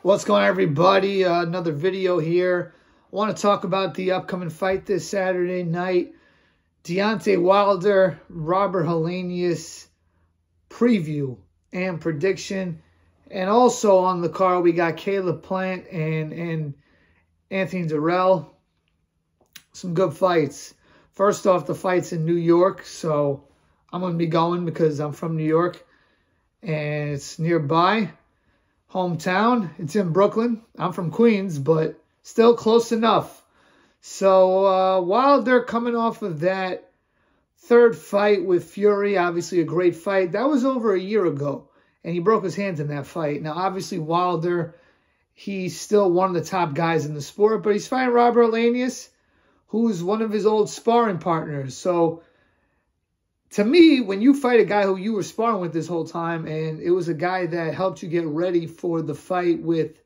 What's going on, everybody? Another video here. I want to talk about the upcoming fight this Saturday night. Deontay Wilder, Robert Helenius preview and prediction. And also on the card, we got Caleb Plant and Anthony Dirrell. Some good fights. First off, the fight's in New York, so I'm going to be going because I'm from New York and it's nearby. Hometown. It's in Brooklyn. I'm from Queens, but still close enough. So Wilder coming off of that third fight with Fury, obviously a great fight. That was over a year ago, and he broke his hands in that fight. Now, obviously, Wilder, he's still one of the top guys in the sport, but he's fighting Robert Helenius, who's one of his old sparring partners. So, to me, when you fight a guy who you were sparring with this whole time, and it was a guy that helped you get ready for the fight with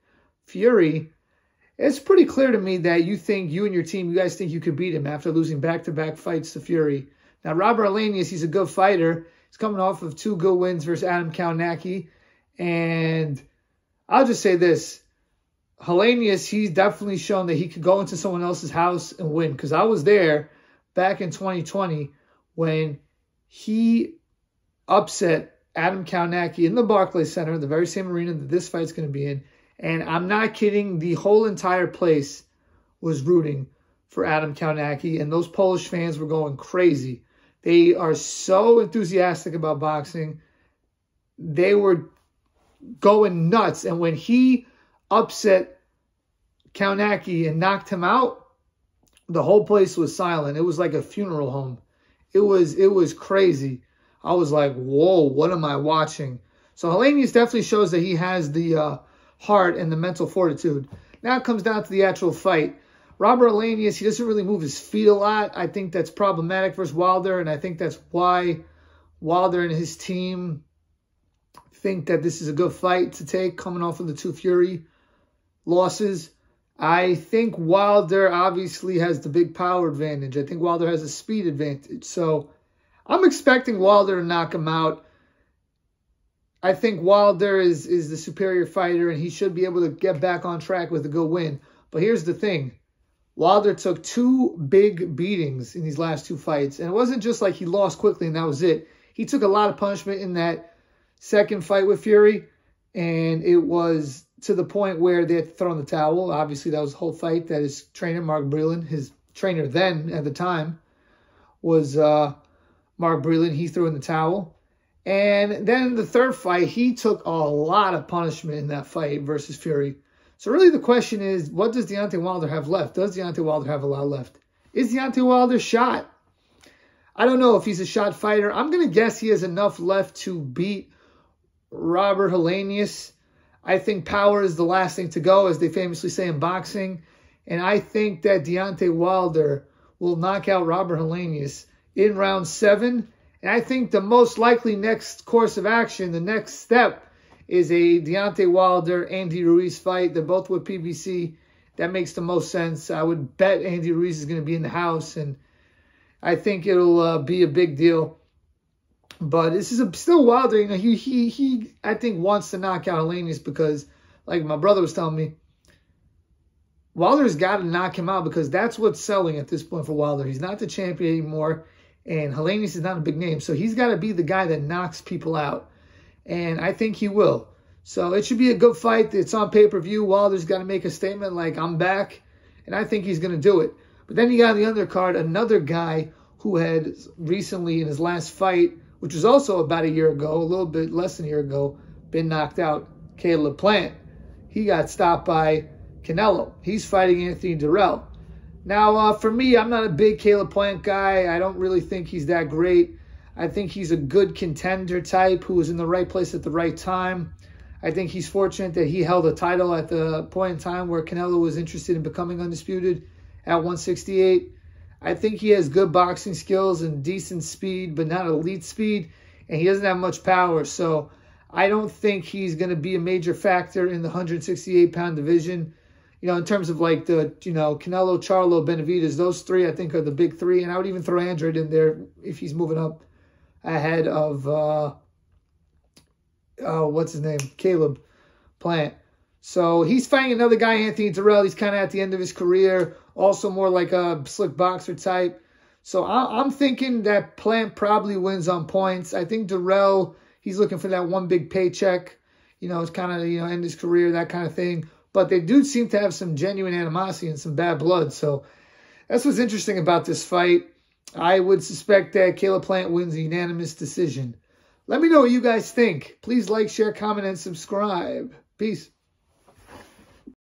Fury, it's pretty clear to me that you think you and your team, you guys think you could beat him after losing back-to-back fights to Fury. Now, Robert Helenius, he's a good fighter. He's coming off of 2 good wins versus Adam Kownacki. And I'll just say this. Helenius, he's definitely shown that he could go into someone else's house and win. Because I was there back in 2020 when he upset Adam Kownacki in the Barclays Center, the very same arena that this fight's going to be in. And I'm not kidding, the whole entire place was rooting for Adam Kownacki, and those Polish fans were going crazy. They are so enthusiastic about boxing. They were going nuts. And when he upset Kownacki and knocked him out, the whole place was silent. It was like a funeral home. It was crazy. I was like, whoa, what am I watching? So Helenius definitely shows that he has the heart and the mental fortitude. Now it comes down to the actual fight. Robert Helenius, he doesn't really move his feet a lot. I think that's problematic versus Wilder, and I think that's why Wilder and his team think that this is a good fight to take coming off of the 2 Fury losses. I think Wilder obviously has the big power advantage. I think Wilder has a speed advantage. So I'm expecting Wilder to knock him out. I think Wilder is the superior fighter, and he should be able to get back on track with a good win. But here's the thing. Wilder took 2 big beatings in these last 2 fights. And it wasn't just like he lost quickly and that was it. He took a lot of punishment in that second fight with Fury. And it was to the point where they had to throw in the towel. Obviously, that was the whole fight that his trainer, Mark Breland, his trainer then at the time was Mark Breland. He threw in the towel. And then the third fight, he took a lot of punishment in that fight versus Fury. So really the question is, what does Deontay Wilder have left? Does Deontay Wilder have a lot left? Is Deontay Wilder shot? I don't know if he's a shot fighter. I'm going to guess he has enough left to beat Robert Helenius. I think power is the last thing to go, as they famously say in boxing. And I think that Deontay Wilder will knock out Robert Helenius in round 7. And I think the most likely next course of action, the next step, is a Deontay Wilder-Andy Ruiz fight. They're both with PBC. That makes the most sense. I would bet Andy Ruiz is going to be in the house, and I think it'll be a big deal. But this is still Wilder. You know, he I think wants to knock out Helenius because, like my brother was telling me, Wilder's got to knock him out because that's what's selling at this point for Wilder. He's not the champion anymore, and Helenius is not a big name. So he's got to be the guy that knocks people out, and I think he will. So it should be a good fight. It's on pay-per-view. Wilder's got to make a statement like, I'm back, and I think he's going to do it. But then you got on the undercard another guy who had recently in his last fight, which was also about a year ago, a little bit less than a year ago, been knocked out, Caleb Plant. He got stopped by Canelo. He's fighting Anthony Dirrell. Now, for me, I'm not a big Caleb Plant guy. I don't really think he's that great. I think he's a good contender type who was in the right place at the right time. I think he's fortunate that he held a title at the point in time where Canelo was interested in becoming undisputed at 168. I think he has good boxing skills and decent speed, but not elite speed, and he doesn't have much power. So I don't think he's going to be a major factor in the 168-pound division. You know, in terms of like the, Canelo, Charlo, Benavidez, those 3 I think are the big 3. And I would even throw Andrade in there if he's moving up ahead of, what's his name? Caleb Plant. So he's fighting another guy, Anthony Dirrell. He's kind of at the end of his career. Also more like a slick boxer type. So I'm thinking that Plant probably wins on points. I think Dirrell, he's looking for that one big paycheck. You know, it's kind of, you know, end his career, that kind of thing. But they do seem to have some genuine animosity and some bad blood. So that's what's interesting about this fight. I would suspect that Caleb Plant wins a unanimous decision. Let me know what you guys think. Please like, share, comment, and subscribe. Peace.